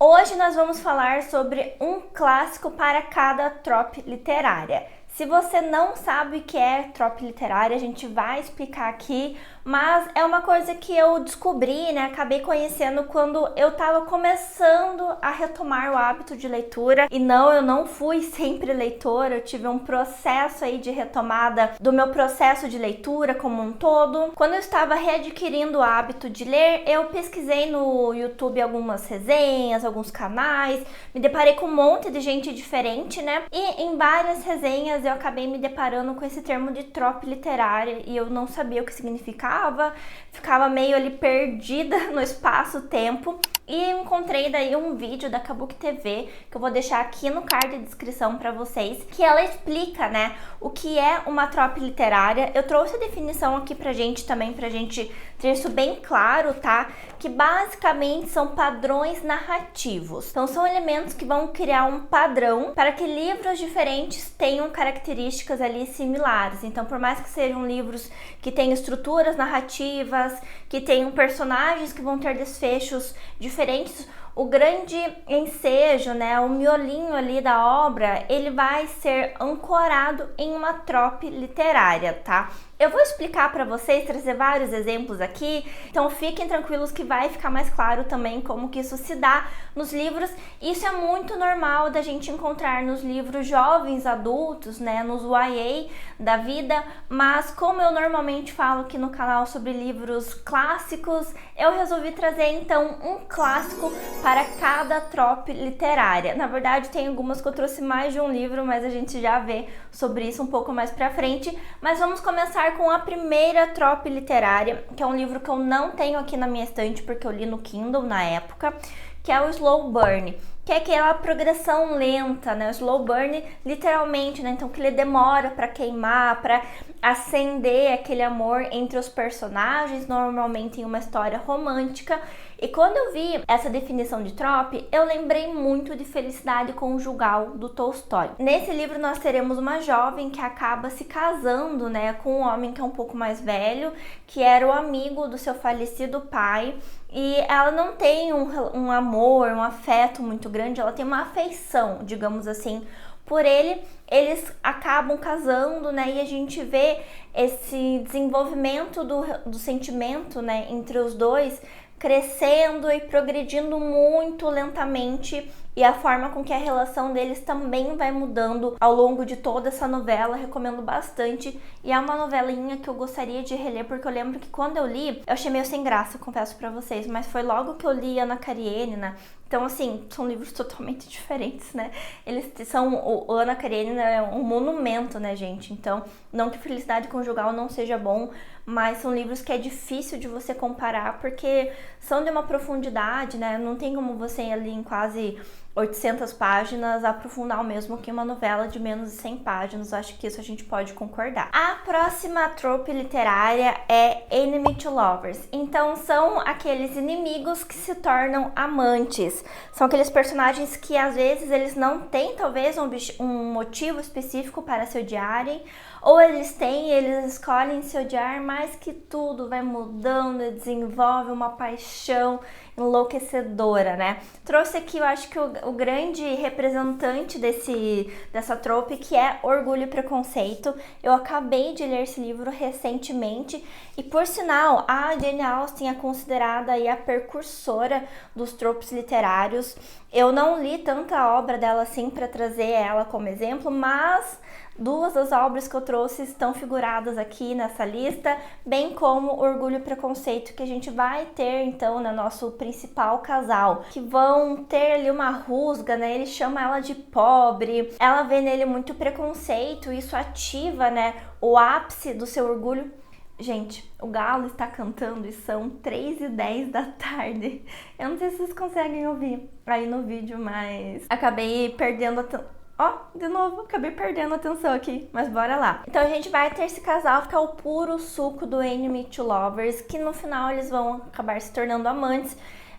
Hoje nós vamos falar sobre um clássico para cada trope literária. Se você não sabe o que é trope literária, a gente vai explicar aqui, mas é uma coisa que eu descobri, né? Acabei conhecendo quando eu estava começando a retomar o hábito de leitura. E não, eu não fui sempre leitora, eu tive um processo aí de retomada do meu processo de leitura como um todo. Quando eu estava readquirindo o hábito de ler, eu pesquisei no YouTube algumas resenhas, alguns canais, me deparei com um monte de gente diferente, né? E em várias resenhas eu acabei me deparando com esse termo de trope literária e eu não sabia o que significava, ficava meio ali perdida no espaço-tempo. E encontrei daí um vídeo da Kabuki TV, que eu vou deixar aqui no card de descrição para vocês, que ela explica, né, o que é uma trope literária. Eu trouxe a definição aqui pra gente também, pra gente ter isso bem claro, tá? Que basicamente são padrões narrativos. Então são elementos que vão criar um padrão para que livros diferentes tenham características ali similares. Então, por mais que sejam livros que têm estruturas narrativas, que tenham personagens que vão ter desfechos diferentes, o grande ensejo, né, o miolinho ali da obra, ele vai ser ancorado em uma trope literária, tá? Eu vou explicar para vocês, trazer vários exemplos aqui, então fiquem tranquilos que vai ficar mais claro também como que isso se dá nos livros. Isso é muito normal da gente encontrar nos livros jovens adultos, né, nos YA da vida, mas como eu normalmente falo aqui no canal sobre livros clássicos, eu resolvi trazer então um clássico para cada trope literária. Na verdade, tem algumas que eu trouxe mais de um livro, mas a gente já vê sobre isso um pouco mais pra frente. Mas vamos começar com a primeira trope literária, que é um livro que eu não tenho aqui na minha estante, porque eu li no Kindle na época, que é o Slow Burn, que é aquela progressão lenta, né? O slow burn, literalmente, né? Então, que ele demora para queimar, para acender aquele amor entre os personagens, normalmente em uma história romântica. E quando eu vi essa definição de trope, eu lembrei muito de Felicidade Conjugal, do Tolstói. Nesse livro nós teremos uma jovem que acaba se casando, né, com um homem que é um pouco mais velho, que era o amigo do seu falecido pai. E ela não tem um amor, um afeto muito grande, ela tem uma afeição, digamos assim, por ele. Eles acabam casando, né, e a gente vê esse desenvolvimento do sentimento, né, entre os dois, crescendo e progredindo muito lentamente, e a forma com que a relação deles também vai mudando ao longo de toda essa novela. Recomendo bastante, e é uma novelinha que eu gostaria de reler, porque eu lembro que quando eu li, eu achei meio sem graça, confesso pra vocês, mas foi logo que eu li Ana Karenina. Então, assim, são livros totalmente diferentes, né? Eles são... O Ana Karenina é um monumento, né, gente? Então, não que Felicidade Conjugal não seja bom, mas são livros que é difícil de você comparar, porque são de uma profundidade, né? Não tem como você ali em quase 800 páginas aprofundar o mesmo que uma novela de menos de 100 páginas. Acho que isso a gente pode concordar. A próxima trope literária é Enemy to Lovers. Então são aqueles inimigos que se tornam amantes. São aqueles personagens que às vezes eles não têm talvez um motivo específico para se odiarem, ou eles têm, eles escolhem se odiar, mas que tudo vai mudando e desenvolve uma paixão enlouquecedora, né? Trouxe aqui, eu acho que o grande representante dessa trope, que é Orgulho e Preconceito. Eu acabei de ler esse livro recentemente e, por sinal, a Jane Austen é considerada aí a precursora dos tropes literários. Eu não li tanta obra dela assim para trazer ela como exemplo, mas duas das obras que eu trouxe estão figuradas aqui nessa lista, bem como Orgulho e Preconceito, que a gente vai ter então no nosso principal casal, que vão ter ali uma rusga, né? Ele chama ela de pobre, ela vê nele muito preconceito, isso ativa, né, o ápice do seu orgulho. Gente, o galo está cantando e são 3h10 da tarde. Eu não sei se vocês conseguem ouvir aí no vídeo, mas acabei perdendo a... Ó, de novo, acabei perdendo a atenção aqui, mas bora lá. Então a gente vai ter esse casal que é o puro suco do Enemy to Lovers, que no final eles vão acabar se tornando amantes,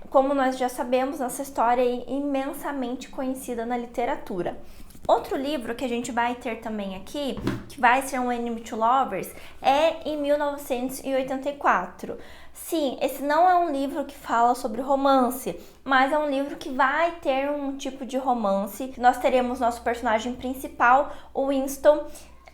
como nós já sabemos, nessa história aí imensamente conhecida na literatura. Outro livro que a gente vai ter também aqui, que vai ser um Enemy to Lovers, é em 1984. Sim, esse não é um livro que fala sobre romance, mas é um livro que vai ter um tipo de romance. Nós teremos nosso personagem principal, o Winston,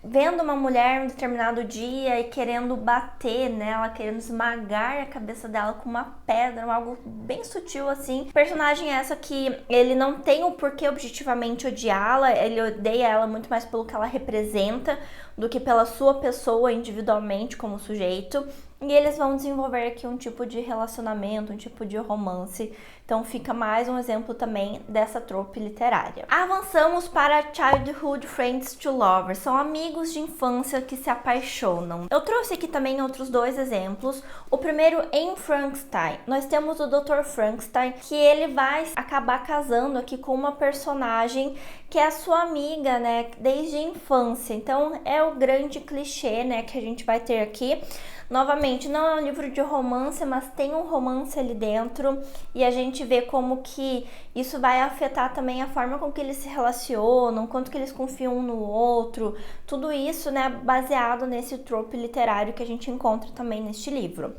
vendo uma mulher em um determinado dia e querendo bater nela, querendo esmagar a cabeça dela com uma pedra, algo bem sutil assim. Personagem essa que ele não tem o porquê objetivamente odiá-la, ele odeia ela muito mais pelo que ela representa do que pela sua pessoa individualmente como sujeito. E eles vão desenvolver aqui um tipo de relacionamento, um tipo de romance. Então fica mais um exemplo também dessa trope literária. Avançamos para Childhood Friends to Lovers. São amigos de infância que se apaixonam. Eu trouxe aqui também outros dois exemplos. O primeiro em Frankenstein. Nós temos o Dr. Frankenstein, que ele vai acabar casando aqui com uma personagem que é a sua amiga, né, desde a infância. Então é o grande clichê, né, que a gente vai ter aqui. Novamente, não é um livro de romance, mas tem um romance ali dentro e a gente vê como que isso vai afetar também a forma com que eles se relacionam, quanto que eles confiam um no outro, tudo isso, né, baseado nesse trope literário que a gente encontra também neste livro.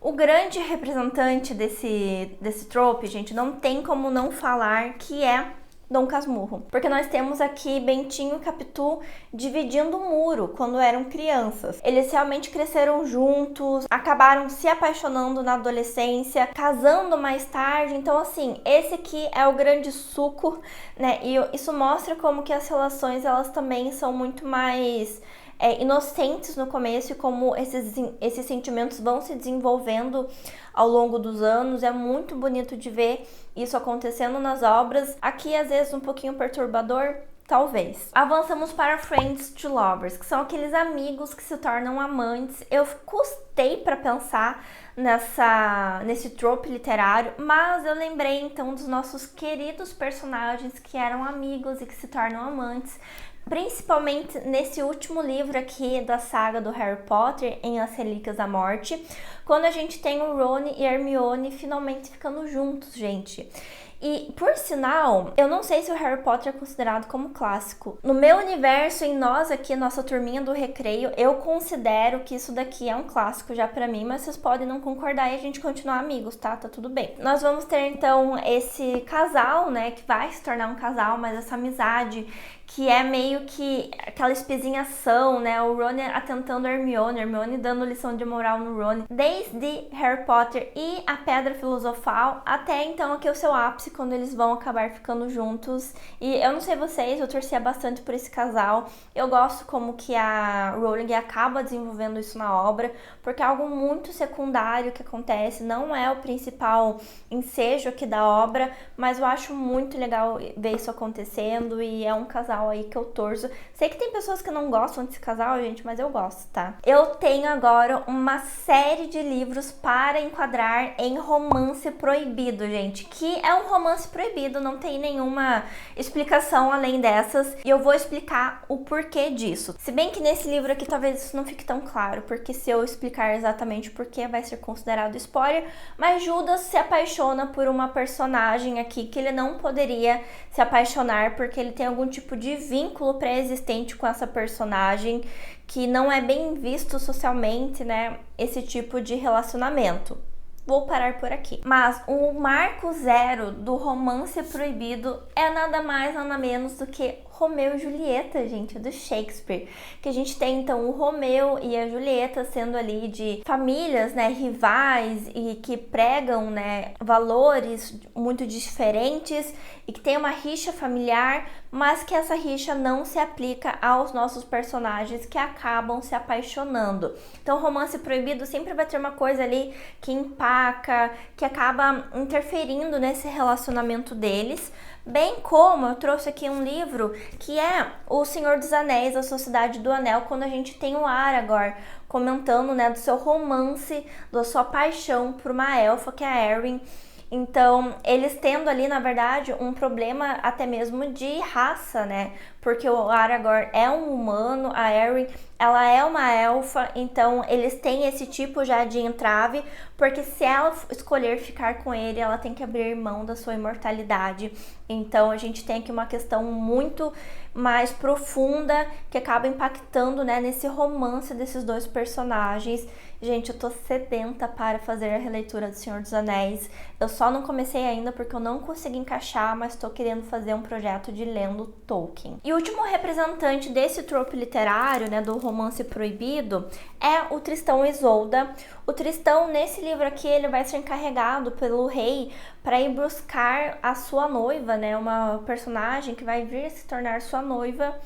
O grande representante desse trope, gente, não tem como não falar que é Dom Casmurro, porque nós temos aqui Bentinho e Capitu dividindo o muro quando eram crianças. Eles realmente cresceram juntos, acabaram se apaixonando na adolescência, casando mais tarde. Então, assim, esse aqui é o grande suco, né? E isso mostra como que as relações, elas também são muito mais inocentes no começo e como esses sentimentos vão se desenvolvendo ao longo dos anos. É muito bonito de ver isso acontecendo nas obras. Aqui, às vezes, um pouquinho perturbador, talvez. Avançamos para Friends to Lovers, que são aqueles amigos que se tornam amantes. Eu custei para pensar nesse trope literário, mas eu lembrei então dos nossos queridos personagens que eram amigos e que se tornam amantes. Principalmente nesse último livro aqui da saga do Harry Potter, em As Relíquias da Morte, quando a gente tem o Ron e Hermione finalmente ficando juntos, gente. E, por sinal, eu não sei se o Harry Potter é considerado como clássico. No meu universo, em nós aqui, nossa turminha do recreio, eu considero que isso daqui é um clássico já pra mim, mas vocês podem não concordar e a gente continuar amigos, tá? Tá tudo bem. Nós vamos ter, então, esse casal, né, que vai se tornar um casal, mas essa amizade que é meio que aquela espezinhação, né? O Ron atentando a Hermione dando lição de moral no Ron, desde Harry Potter e a Pedra Filosofal, até então aqui o seu ápice, quando eles vão acabar ficando juntos. E eu não sei vocês, eu torcia bastante por esse casal. Eu gosto como que a Rowling acaba desenvolvendo isso na obra, porque é algo muito secundário que acontece, não é o principal ensejo aqui da obra, mas eu acho muito legal ver isso acontecendo e é um casal aí que eu torço. Sei que tem pessoas que não gostam desse casal, gente, mas eu gosto, tá? Eu tenho agora uma série de livros para enquadrar em romance proibido, gente, que é um romance proibido, não tem nenhuma explicação além dessas, e eu vou explicar o porquê disso. Se bem que nesse livro aqui talvez isso não fique tão claro, porque se eu explicar exatamente o porquê vai ser considerado spoiler, mas Judas se apaixona por uma personagem aqui que ele não poderia se apaixonar porque ele tem algum tipo de vínculo pré-existente com essa personagem que não é bem visto socialmente, né, esse tipo de relacionamento. Vou parar por aqui. Mas o marco zero do romance proibido é nada mais, nada menos do que Romeu e Julieta, gente, do Shakespeare. Que a gente tem, então, o Romeu e a Julieta sendo ali de famílias, né, rivais e que pregam, né, valores muito diferentes e que tem uma rixa familiar, mas que essa rixa não se aplica aos nossos personagens que acabam se apaixonando. Então, romance proibido sempre vai ter uma coisa ali que empaca, que acaba interferindo nesse relacionamento deles. Bem como eu trouxe aqui um livro que é O Senhor dos Anéis, A Sociedade do Anel, quando a gente tem o Aragorn comentando, né, do seu romance, da sua paixão por uma elfa, que é a Erin. Então, eles tendo ali, na verdade, um problema até mesmo de raça, né? Porque o Aragorn é um humano, a Erin, ela é uma elfa, então eles têm esse tipo já de entrave, porque se ela escolher ficar com ele, ela tem que abrir mão da sua imortalidade. Então, a gente tem aqui uma questão muito mais profunda que acaba impactando, né, nesse romance desses dois personagens. Gente, eu tô sedenta para fazer a releitura do Senhor dos Anéis. Eu só não comecei ainda porque eu não consegui encaixar, mas tô querendo fazer um projeto de lendo Tolkien. E o último representante desse trope literário, né, do romance proibido, é o Tristão e Isolda. O Tristão, nesse livro aqui, ele vai ser encarregado pelo rei para ir buscar a sua noiva, né, uma personagem que vai vir se tornar sua noiva.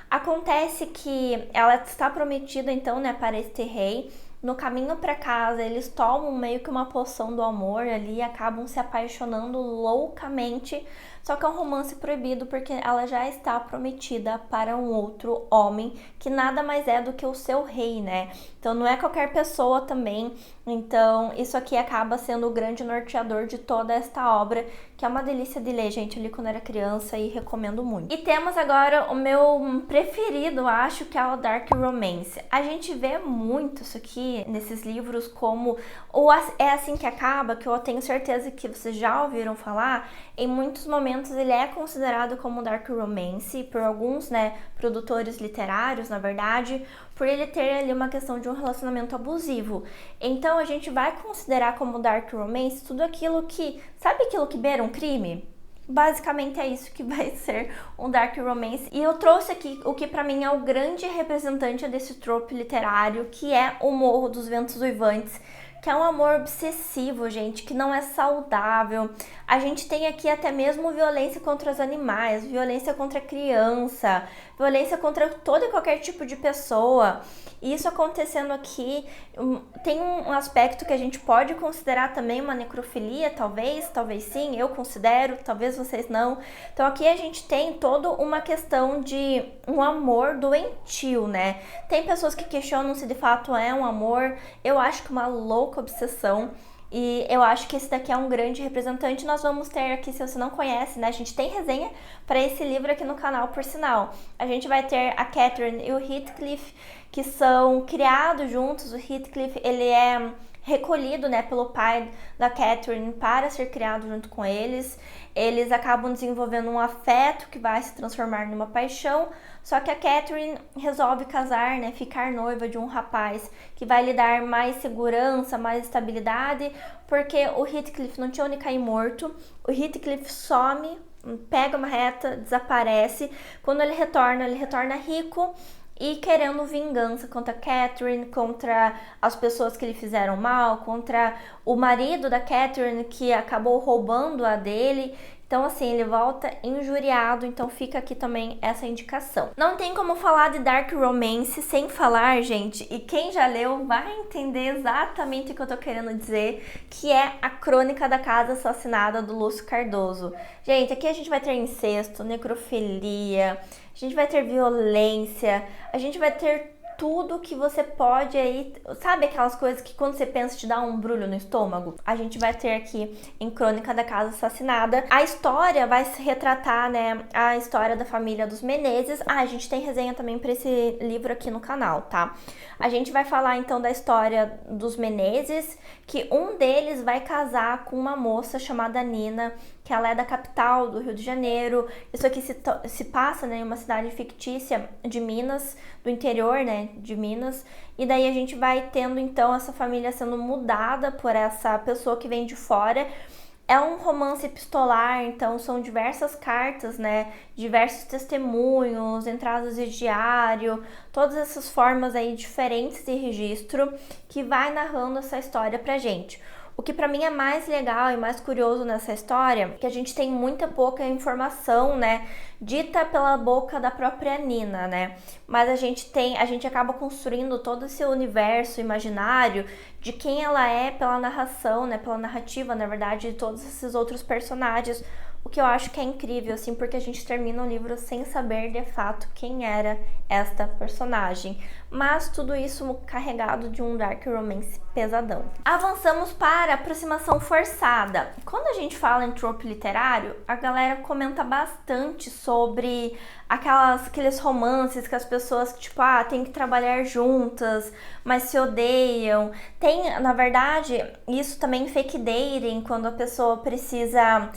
Acontece que ela está prometida, então, né, para este rei. No caminho para casa, eles tomam meio que uma poção do amor ali e acabam se apaixonando loucamente. Só que é um romance proibido porque ela já está prometida para um outro homem que nada mais é do que o seu rei, né? Então não é qualquer pessoa também. Então isso aqui acaba sendo o grande norteador de toda esta obra, que é uma delícia de ler, gente. Eu li quando era criança e recomendo muito. E temos agora o meu preferido, acho que é o Dark Romance. A gente vê muito isso aqui nesses livros como ou é assim que acaba, que eu tenho certeza que vocês já ouviram falar. Em muitos momentos ele é considerado como Dark Romance por alguns, né, produtores literários, na verdade, por ele ter ali uma questão de um relacionamento abusivo. Então a gente vai considerar como Dark Romance tudo aquilo que, sabe aquilo que beira um crime? Basicamente é isso que vai ser um Dark Romance. E eu trouxe aqui o que pra mim é o grande representante desse trope literário, que é o Morro dos Ventos Uivantes, que é um amor obsessivo, gente, que não é saudável. A gente tem aqui até mesmo violência contra os animais, violência contra a criança, violência contra todo e qualquer tipo de pessoa. E isso acontecendo aqui tem um aspecto que a gente pode considerar também uma necrofilia, talvez sim, eu considero, talvez vocês não. Então aqui a gente tem toda uma questão de um amor doentio, né? Tem pessoas que questionam se de fato é um amor. Eu acho que uma louca obsessão. E eu acho que esse daqui é um grande representante. Nós vamos ter aqui, se você não conhece, né? A gente tem resenha para esse livro aqui no canal, por sinal. A gente vai ter a Catherine e o Heathcliff, que são criados juntos. O Heathcliff, ele é recolhido, né, pelo pai da Catherine para ser criado junto com eles. Eles acabam desenvolvendo um afeto que vai se transformar numa paixão, só que a Catherine resolve casar, né, ficar noiva de um rapaz que vai lhe dar mais segurança, mais estabilidade, porque o Heathcliff não tinha onde cair morto. O Heathcliff some, pega uma reta, desaparece. Quando ele retorna rico e querendo vingança contra a Catherine, contra as pessoas que lhe fizeram mal, contra o marido da Catherine que acabou roubando a dele. Então, assim, ele volta injuriado, então fica aqui também essa indicação. Não tem como falar de Dark Romance sem falar, gente, e quem já leu vai entender exatamente o que eu tô querendo dizer, que é a Crônica da Casa Assassinada do Lúcio Cardoso. Gente, aqui a gente vai ter incesto, necrofilia, a gente vai ter violência, a gente vai ter tudo que você pode aí, sabe aquelas coisas que quando você pensa te dá um embrulho no estômago? A gente vai ter aqui em Crônica da Casa Assassinada. A história vai se retratar, né, a história da família dos Menezes. A gente tem resenha também para esse livro aqui no canal, tá? A gente vai falar então da história dos Menezes, que um deles vai casar com uma moça chamada Nina, que ela é da capital do Rio de Janeiro. Isso aqui se passa, né, em uma cidade fictícia de Minas, do interior, né, de Minas. E daí a gente vai tendo então essa família sendo mudada por essa pessoa que vem de fora. É um romance epistolar, então são diversas cartas, né, diversos testemunhos, entradas de diário, todas essas formas aí diferentes de registro que vai narrando essa história pra gente. O que pra mim é mais legal e mais curioso nessa história é que a gente tem muita pouca informação, né, dita pela boca da própria Nina, né? Mas a gente acaba construindo todo esse universo imaginário de quem ela é pela narração, né, pela narrativa, na verdade, de todos esses outros personagens. O que eu acho que é incrível, assim, porque a gente termina o livro sem saber de fato quem era esta personagem. Mas tudo isso carregado de um Dark Romance pesadão. Avançamos para a aproximação forçada. Quando a gente fala em trope literário, a galera comenta bastante sobre aqueles romances que as pessoas, tipo, tem que trabalhar juntas, mas se odeiam. Tem, na verdade, isso também fake dating, quando a pessoa precisa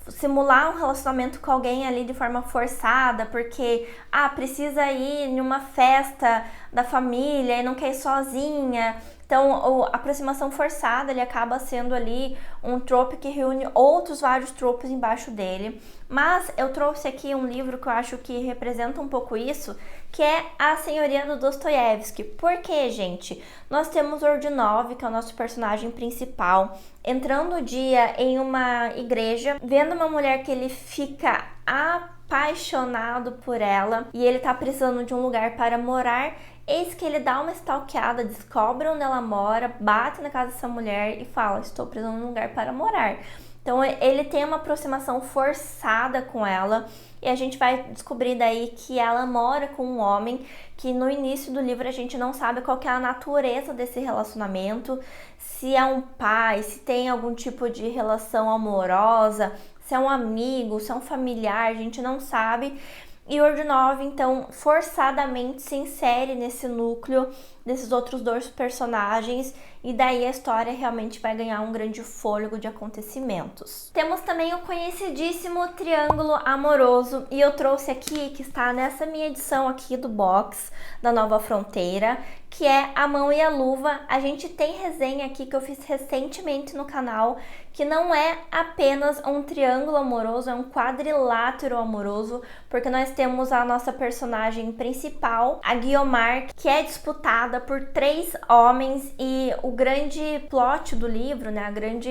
simular um relacionamento com alguém ali de forma forçada, porque precisa ir em uma festa da família e não quer ir sozinha. Então, a aproximação forçada, ele acaba sendo ali um trope que reúne outros vários tropes embaixo dele. Mas eu trouxe aqui um livro que eu acho que representa um pouco isso, que é A Senhoria do Dostoiévski. Por quê, gente? Nós temos Ordinov, que é o nosso personagem principal, entrando o dia em uma igreja, vendo uma mulher que ele fica apaixonado por ela e ele tá precisando de um lugar para morar. Eis que ele dá uma stalkeada, descobre onde ela mora, bate na casa dessa mulher e fala: estou precisando de um lugar para morar. Então ele tem uma aproximação forçada com ela e a gente vai descobrir daí que ela mora com um homem que no início do livro a gente não sabe qual que é a natureza desse relacionamento, se é um pai, se tem algum tipo de relação amorosa, se é um amigo, se é um familiar, a gente não sabe. E Ordinov, então, forçadamente se insere nesse núcleo desses outros dois personagens e daí a história realmente vai ganhar um grande fôlego de acontecimentos. Temos também o conhecidíssimo triângulo amoroso e eu trouxe aqui, que está nessa minha edição aqui do box da Nova Fronteira, que é A Mão e a Luva. A gente tem resenha aqui que eu fiz recentemente no canal, que não é apenas um triângulo amoroso, é um quadrilátero amoroso, porque nós temos a nossa personagem principal, a Guiomar, que é disputada por 3 homens e o grande plot do livro, né, a grande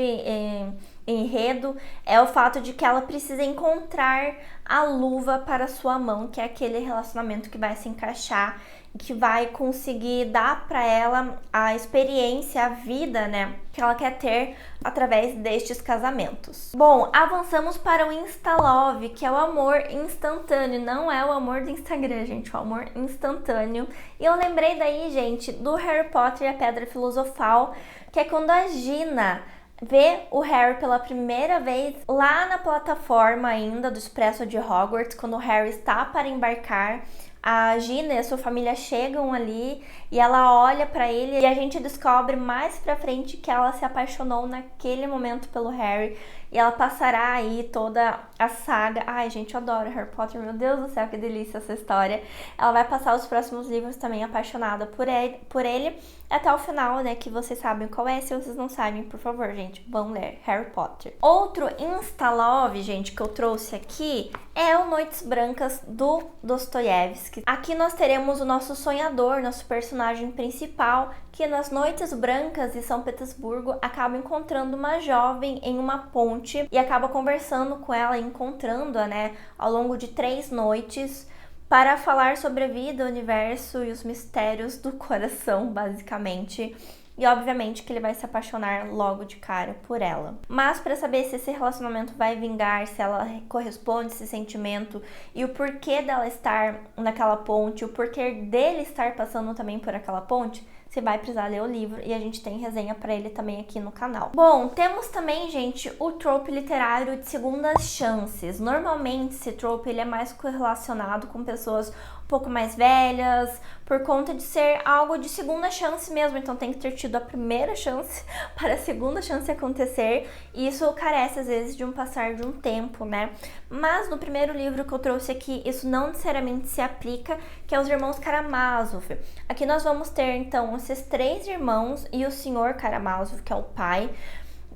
enredo é o fato de que ela precisa encontrar a luva para sua mão, que é aquele relacionamento que vai se encaixar e que vai conseguir dar para ela a experiência, a vida, né, que ela quer ter através destes casamentos. Bom, avançamos para o Instalove, que é o amor instantâneo, não é o amor do Instagram, gente, é o amor instantâneo. E eu lembrei daí, gente, do Harry Potter e a Pedra Filosofal, que é quando a Gina vê o Harry pela primeira vez lá na plataforma ainda do Expresso de Hogwarts, quando o Harry está para embarcar. A Gina e a sua família chegam ali e ela olha pra ele e a gente descobre mais pra frente que ela se apaixonou naquele momento pelo Harry e ela passará aí toda a saga. Ai, gente, eu adoro Harry Potter, meu Deus do céu, que delícia essa história. Ela vai passar os próximos livros também apaixonada por ele até o final, né, que vocês sabem qual é. Se vocês não sabem, por favor, gente, vão ler Harry Potter. Outro Instalove, gente, que eu trouxe aqui é o Noites Brancas do Dostoiévski. Aqui nós teremos o nosso sonhador, nosso personagem principal, que nas Noites Brancas de São Petersburgo acaba encontrando uma jovem em uma ponte e acaba conversando com ela, encontrando-a, né, ao longo de 3 noites para falar sobre a vida, o universo e os mistérios do coração, basicamente. E obviamente que ele vai se apaixonar logo de cara por ela. Mas para saber se esse relacionamento vai vingar, se ela corresponde a esse sentimento e o porquê dela estar naquela ponte, o porquê dele estar passando também por aquela ponte, você vai precisar ler o livro e a gente tem resenha para ele também aqui no canal. Bom, temos também, gente, o trope literário de segundas chances. Normalmente esse trope ele é mais correlacionado com pessoas um pouco mais velhas, por conta de ser algo de segunda chance mesmo, então tem que ter tido a primeira chance para a segunda chance acontecer, e isso carece às vezes de um passar de um tempo, né? Mas no primeiro livro que eu trouxe aqui, isso não necessariamente se aplica, que é os irmãos Karamazov. Aqui nós vamos ter então esses 3 irmãos e o senhor Karamazov, que é o pai,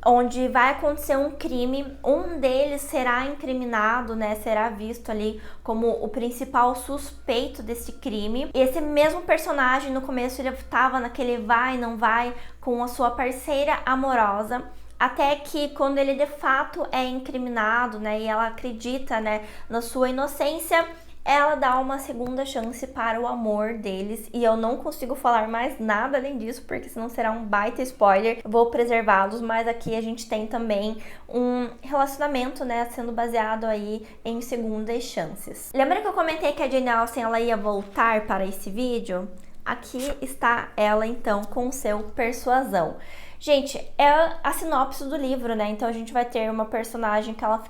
onde vai acontecer um crime, um deles será incriminado, né, será visto ali como o principal suspeito desse crime. E esse mesmo personagem, no começo, ele estava naquele vai, não vai, com a sua parceira amorosa, até que quando ele de fato é incriminado, né, e ela acredita, né, na sua inocência, ela dá uma segunda chance para o amor deles, e eu não consigo falar mais nada além disso, porque senão será um baita spoiler. Eu vou preservá-los, mas aqui a gente tem também um relacionamento, né, sendo baseado aí em segundas chances. Lembra que eu comentei que a Jane Austen ela ia voltar para esse vídeo? Aqui está ela então com seu Persuasão. Gente, é a sinopse do livro, né? Então a gente vai ter uma personagem que ela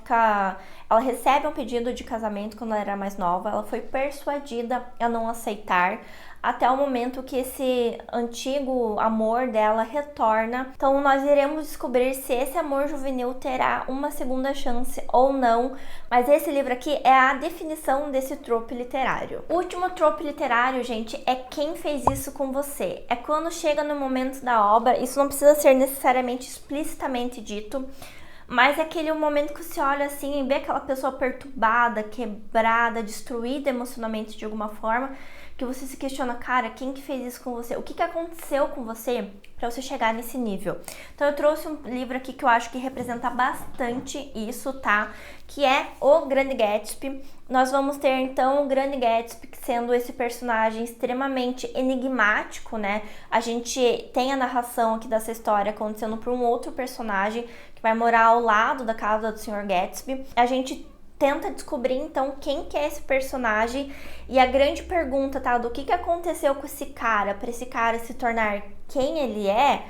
recebe um pedido de casamento quando ela era mais nova, ela foi persuadida a não aceitar. até o momento que esse antigo amor dela retorna. Então nós iremos descobrir se esse amor juvenil terá uma segunda chance ou não, mas esse livro aqui é a definição desse trope literário. O último trope literário, gente, é quem fez isso com você. É quando chega no momento da obra, isso não precisa ser necessariamente explicitamente dito, mas é aquele momento que você olha assim e vê aquela pessoa perturbada, quebrada, destruída emocionalmente de alguma forma, que você se questiona, cara, quem que fez isso com você? O que que aconteceu com você para você chegar nesse nível? Então eu trouxe um livro aqui que eu acho que representa bastante isso, tá? Que é O Grande Gatsby. Nós vamos ter então o Grande Gatsby sendo esse personagem extremamente enigmático, né? A gente tem a narração aqui dessa história acontecendo por um outro personagem que vai morar ao lado da casa do Sr. Gatsby. A gente tenta descobrir então quem que é esse personagem e a grande pergunta, tá, do que aconteceu com esse cara para esse cara se tornar quem ele é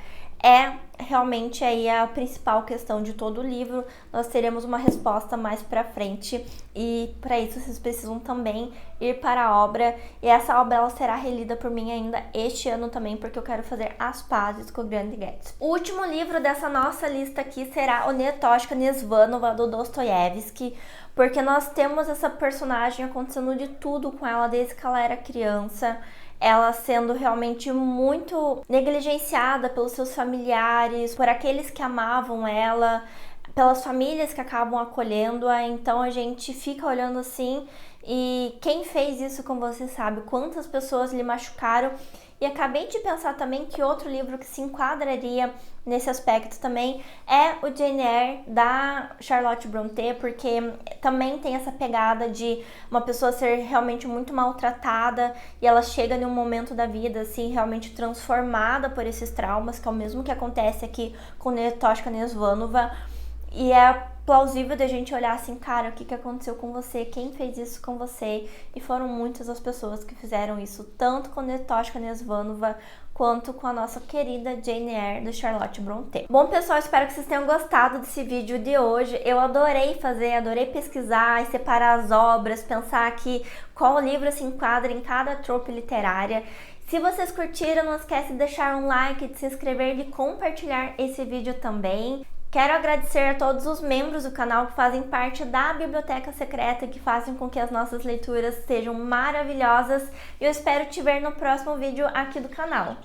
realmente aí a principal questão de todo o livro. Nós teremos uma resposta mais pra frente e para isso vocês precisam também ir para a obra, e essa obra ela será relida por mim ainda este ano também, porque eu quero fazer as pazes com o Grande Gatsby. O último livro dessa nossa lista aqui será O Netochka Nesvanova, do Dostoiévski, porque nós temos essa personagem acontecendo de tudo com ela desde que ela era criança, ela sendo realmente muito negligenciada pelos seus familiares, por aqueles que amavam ela, pelas famílias que acabam acolhendo-a. Então a gente fica olhando assim, e quem fez isso com você, sabe? Quantas pessoas lhe machucaram? E acabei de pensar também que outro livro que se enquadraria nesse aspecto também é o Jane Eyre, da Charlotte Brontë, porque também tem essa pegada de uma pessoa ser realmente muito maltratada e ela chega em um momento da vida assim realmente transformada por esses traumas, que é o mesmo que acontece aqui com Netochka Nesvanova. E é plausível da gente olhar assim, cara, o que aconteceu com você? Quem fez isso com você? E foram muitas as pessoas que fizeram isso, tanto com Netochka Nesvanova quanto com a nossa querida Jane Eyre, da Charlotte Brontë. Bom, pessoal, espero que vocês tenham gostado desse vídeo de hoje. Eu adorei fazer, adorei pesquisar e separar as obras, pensar aqui qual livro se enquadra em cada trope literária. Se vocês curtiram, não esquece de deixar um like, de se inscrever e de compartilhar esse vídeo também. Quero agradecer a todos os membros do canal que fazem parte da Biblioteca Secreta e que fazem com que as nossas leituras sejam maravilhosas. E eu espero te ver no próximo vídeo aqui do canal.